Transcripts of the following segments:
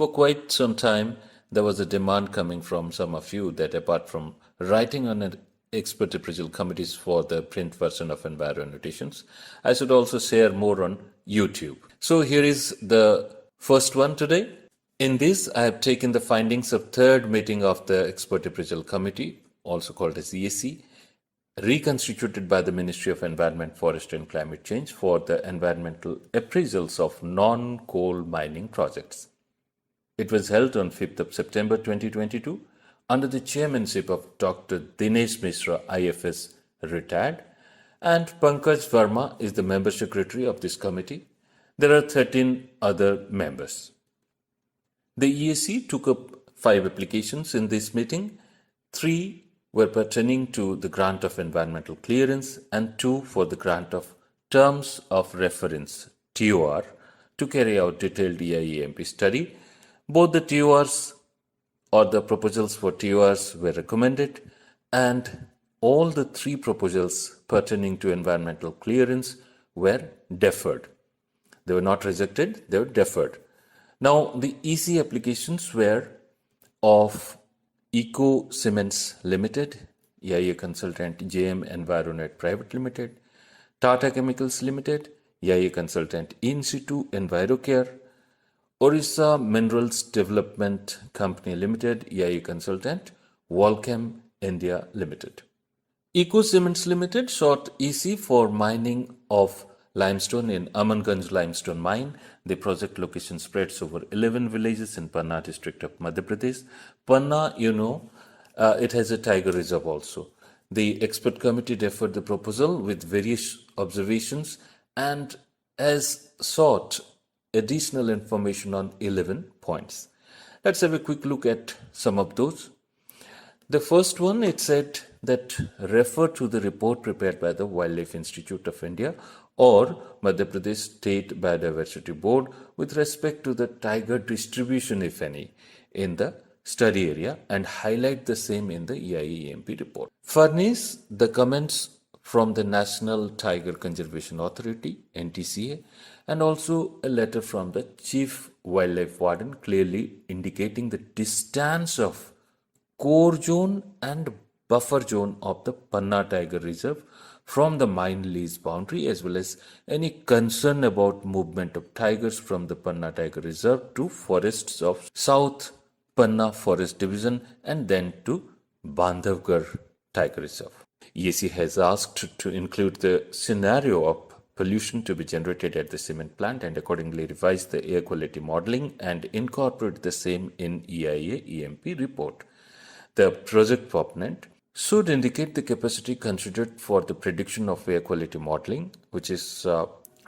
For quite some time, there was a demand coming from some of you that apart from writing on an expert appraisal committees for the print version of Enviro Annotations, I should also share more on YouTube. So here is the first one today. In this, I have taken the findings of third meeting of the Expert Appraisal Committee, also called as EAC, reconstituted by the Ministry of Environment, Forest and Climate Change for the environmental appraisals of non-coal mining projects. It was held on 5th of September 2022 under the chairmanship of Dr. Dinesh Mishra, IFS, retired, and Pankaj Verma is the member secretary of this committee. There are 13 other members. The EAC took up 5 applications in this meeting. 3 were pertaining to the grant of environmental clearance and 2 for the grant of terms of reference, TOR, to carry out detailed EIA study. Both the TORs or the proposals for TORs were recommended, and all the 3 proposals pertaining to environmental clearance were deferred. They were not rejected, they were deferred. Now, the EC applications were of Eco Cements Limited, EIA consultant JM Environet Private Limited, Tata Chemicals Limited, EIA consultant In Situ Envirocare, Orissa Minerals Development Company Limited, EIA consultant Volchem India Limited. Eco Cements Limited sought EC for mining of limestone in Amanganj Limestone Mine. The project location spreads over 11 villages in Panna district of Madhya Pradesh. Panna, it has a tiger reserve also. The expert committee deferred the proposal with various observations and has sought additional information on 11 points. Let's have a quick look at some of those. The first one, it said that refer to the report prepared by the Wildlife Institute of India or Madhya Pradesh State Biodiversity Board with respect to the tiger distribution, if any, in the study area and highlight the same in the EIA EMP report. Furnish the comments from the National Tiger Conservation Authority, NTCA, and also a letter from the Chief Wildlife Warden clearly indicating the distance of core zone and buffer zone of the Panna Tiger Reserve from the mine lease boundary, as well as any concern about movement of tigers from the Panna Tiger Reserve to forests of South Panna Forest Division and then to Bandhavgarh Tiger Reserve. EAC has asked to include the scenario of pollution to be generated at the cement plant and accordingly revise the air quality modeling and incorporate the same in EIA EMP report. The project proponent should indicate the capacity considered for the prediction of air quality modeling, which is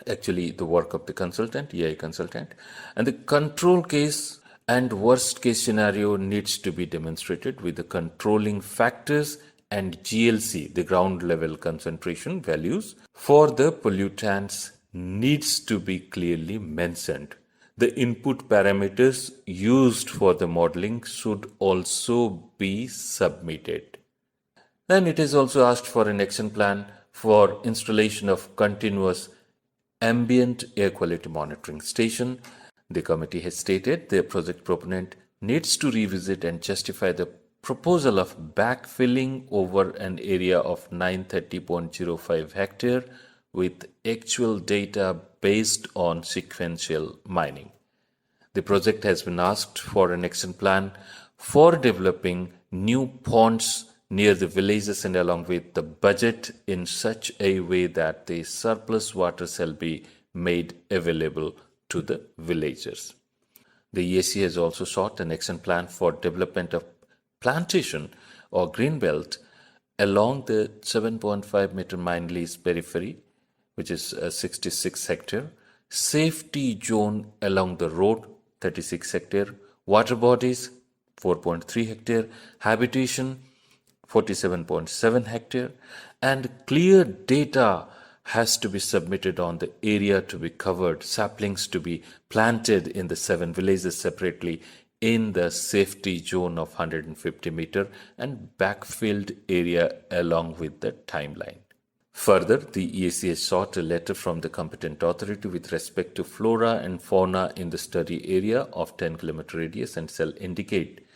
actually the work of the consultant, EIA consultant, and the control case and worst case scenario needs to be demonstrated with the controlling factors and GLC, the ground level concentration values for the pollutants needs to be clearly mentioned. The input parameters used for the modeling should also be submitted. Then it is also asked for an action plan for installation of continuous ambient air quality monitoring station. The committee has stated the project proponent needs to revisit and justify the proposal of backfilling over an area of 930.05 hectare with actual data based on sequential mining. The project has been asked for an action plan for developing new ponds near the villages and along with the budget in such a way that the surplus water shall be made available to the villagers. The EAC has also sought an action plan for development of plantation or green belt along the 7.5 meter mine lease periphery, which is 66 hectare, safety zone along the road 36 hectare, water bodies 4.3 hectare, habitation 47.7 hectare, and clear data has to be submitted on the area to be covered, saplings to be planted in the 7 villages separately in the safety zone of 150 meter and backfilled area along with the timeline. Further, the EAC has sought a letter from the competent authority with respect to flora and fauna in the study area of 10-kilometer radius and shall indicate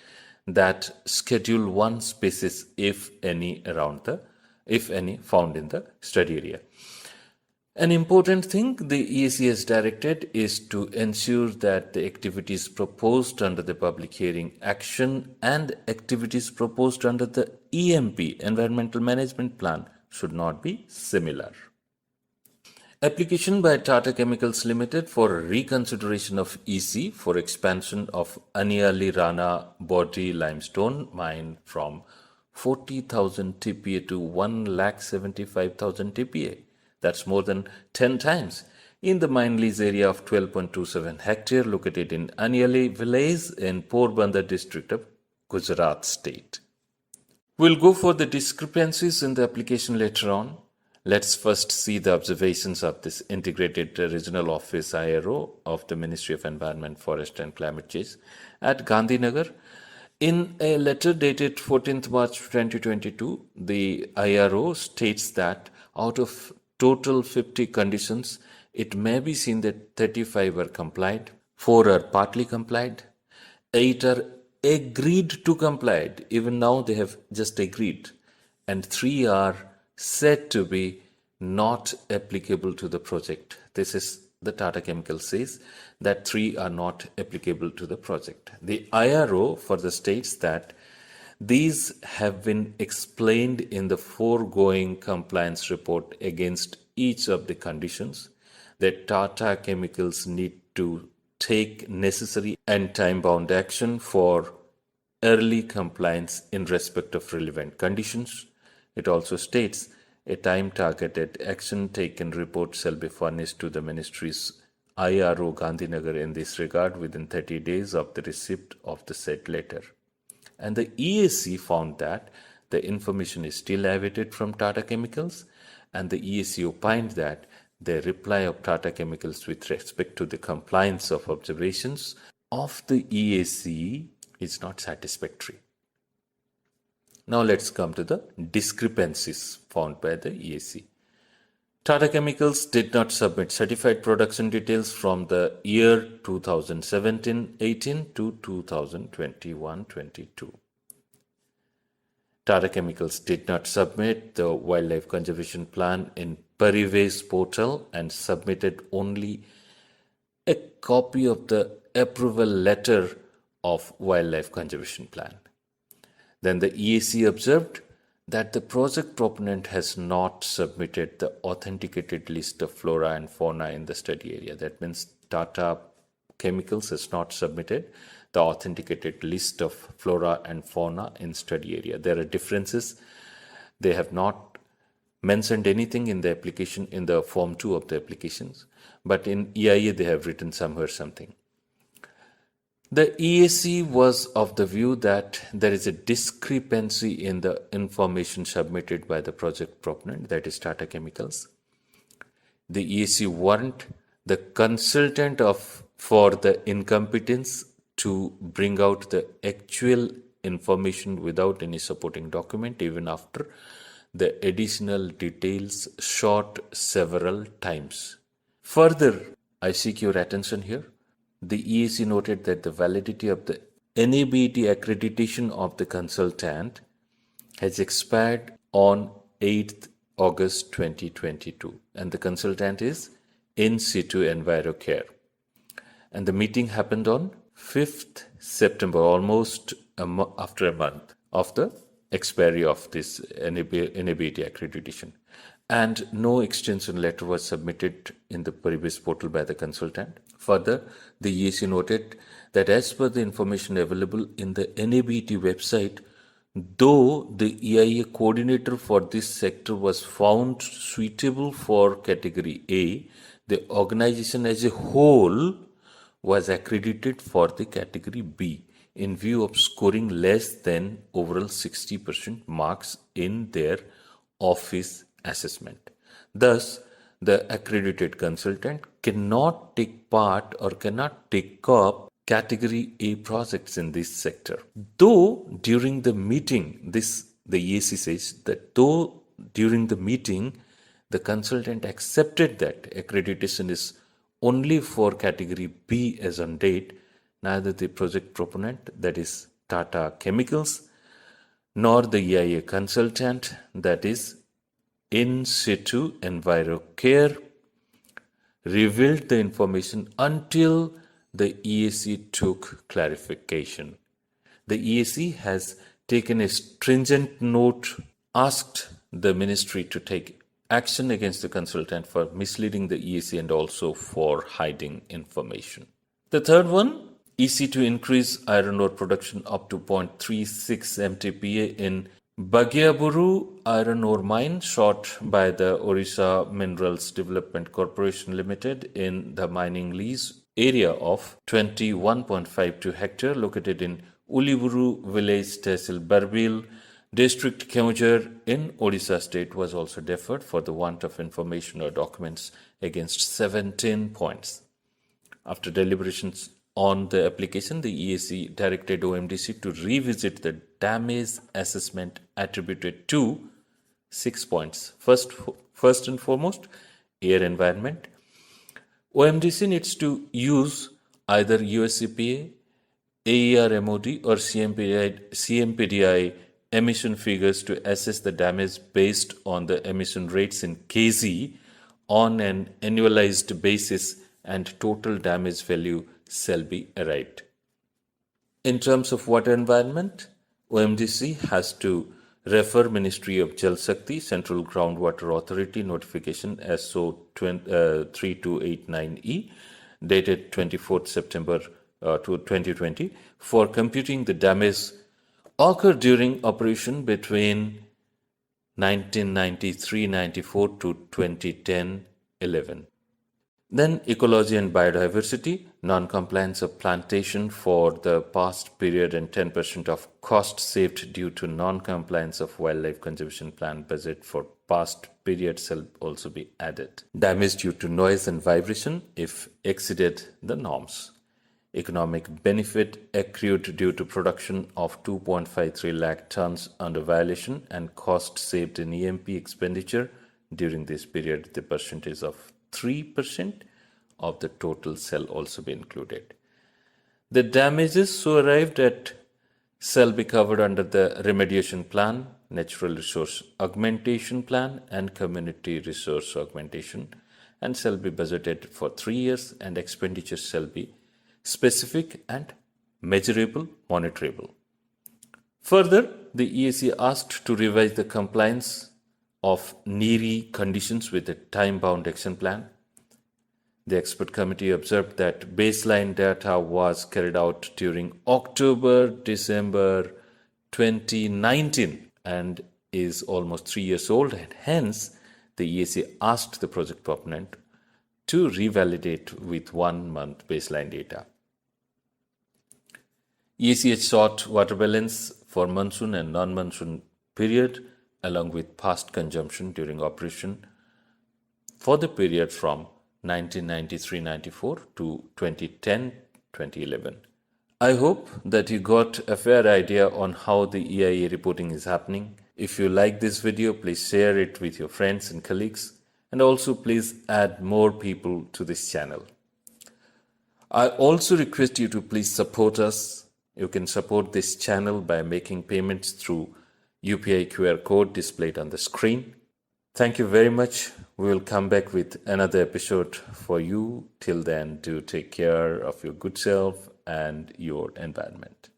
that Schedule 1 species, if any, found in the study area. An important thing the EAC has directed is to ensure that the activities proposed under the public hearing action and activities proposed under the EMP, Environmental Management Plan, should not be similar. Application by Tata Chemicals Limited for reconsideration of EC for expansion of Aniali Rana Body limestone mine from 40,000 TPA to 1,75,000 TPA. That's more than 10 times. In the mine lease area of 12.27 hectare located in Aniali village in Porbandar district of Gujarat state. We'll go for the discrepancies in the application later on. Let's first see the observations of this Integrated Regional Office IRO of the Ministry of Environment, Forest and Climate Change at Gandhinagar. In a letter dated 14th March 2022, the IRO states that out of total 50 conditions, it may be seen that 35 are complied, 4 are partly complied, 8 are agreed to complied. Even now they have just agreed, and 3 are said to be not applicable to the project. This is the Tata Chemicals says that 3 are not applicable to the project. The IRO further states that these have been explained in the foregoing compliance report against each of the conditions that Tata Chemicals need to take necessary and time-bound action for early compliance in respect of relevant conditions. It also states a time-targeted action taken report shall be furnished to the Ministry's IRO Gandhinagar in this regard within 30 days of the receipt of the said letter. And the EAC found that the information is still awaited from Tata Chemicals, and the EAC opined that the reply of Tata Chemicals with respect to the compliance of observations of the EAC is not satisfactory. Now let's come to the discrepancies found by the EAC. Tata Chemicals did not submit certified production details from the year 2017-18 to 2021-22. Tata Chemicals did not submit the Wildlife Conservation Plan in Parivesh portal and submitted only a copy of the approval letter of Wildlife Conservation Plan. Then the EAC observed that the project proponent has not submitted the authenticated list of flora and fauna in the study area. That means Tata Chemicals has not submitted the authenticated list of flora and fauna in study area. There are differences. They have not mentioned anything in the application, in the form 2 of the applications, but in EIA they have written somewhere something. The EAC was of the view that there is a discrepancy in the information submitted by the project proponent, that is Tata Chemicals. The EAC warned the consultant for the incompetence to bring out the actual information without any supporting document, even after the additional details sought several times. Further, I seek your attention here. The EAC noted that the validity of the NABET accreditation of the consultant has expired on 8th August 2022, and the consultant is In Situ Enviro Care. And the meeting happened on 5th September, almost after a month of the expiry of this NABET accreditation. And no extension letter was submitted in the Parivesh portal by the consultant. Further, the EAC noted that as per the information available in the NABET website, though the EIA coordinator for this sector was found suitable for category A, the organization as a whole was accredited for the category B in view of scoring less than overall 60% marks in their office assessment. Thus, the accredited consultant cannot take part or cannot take up category A projects in this sector. Though during the meeting, the EAC says that though during the meeting, The consultant accepted that accreditation is only for category B as on date. Neither the project proponent, that is Tata Chemicals, nor the EIA consultant, that is In Situ Enviro Care, revealed the information until the EAC took clarification. The EAC has taken a stringent note, asked the ministry to take action against the consultant for misleading the EAC and also for hiding information. The third one, EC to increase iron ore production up to 0.36 MTPA in Bagiaburu iron ore mine shot by the Orissa Minerals Development Corporation Limited in the mining lease area of 21.52 hectare located in Uliburu village, Tehsil Barbil, district Keonjhar in Odisha state was also deferred for the want of information or documents against 17 points. After deliberations on the application, the EAC directed OMDC to revisit the damage assessment attributed to 6 points. First and foremost, air environment. OMDC needs to use either USCPA, AER MOD or CMPDI emission figures to assess the damage based on the emission rates in kg on an annualized basis, and total damage value shall be arrived. In terms of water environment, OMDC has to refer Ministry of Jal Shakti, Central Groundwater Authority notification SO 3289E dated 24th September 2020 for computing the damage occurred during operation between 1993-94 to 2010-11. Then ecology and biodiversity, non-compliance of plantation for the past period and 10% of cost saved due to non-compliance of wildlife conservation plan budget for past period shall also be added. Damage due to noise and vibration if exceeded the norms. Economic benefit accrued due to production of 2.53 lakh tons under violation and cost saved in EMP expenditure during this period, the percentage of 3% of the total shall also be included. The damages so arrived at shall be covered under the remediation plan, natural resource augmentation plan and community resource augmentation, and shall be budgeted for 3 years, and expenditures shall be specific and measurable, monitorable. Further, the EAC asked to revise the compliance of NERI conditions with a time-bound action plan. The expert committee observed that baseline data was carried out during October-December 2019 and is almost 3 years old, and hence the EAC asked the project proponent to revalidate with 1 month baseline data. EAC has sought water balance for monsoon and non-monsoon period along with past consumption during operation for the period from 1993-94 to 2010-2011. I hope that you got a fair idea on how the EIA reporting is happening. If you like this video, please share it with your friends and colleagues, and also please add more people to this channel. I also request you to please support us. You can support this channel by making payments through UPI QR code displayed on the screen. Thank you very much. We will come back with another episode for you. Till then, do take care of your good self and your environment.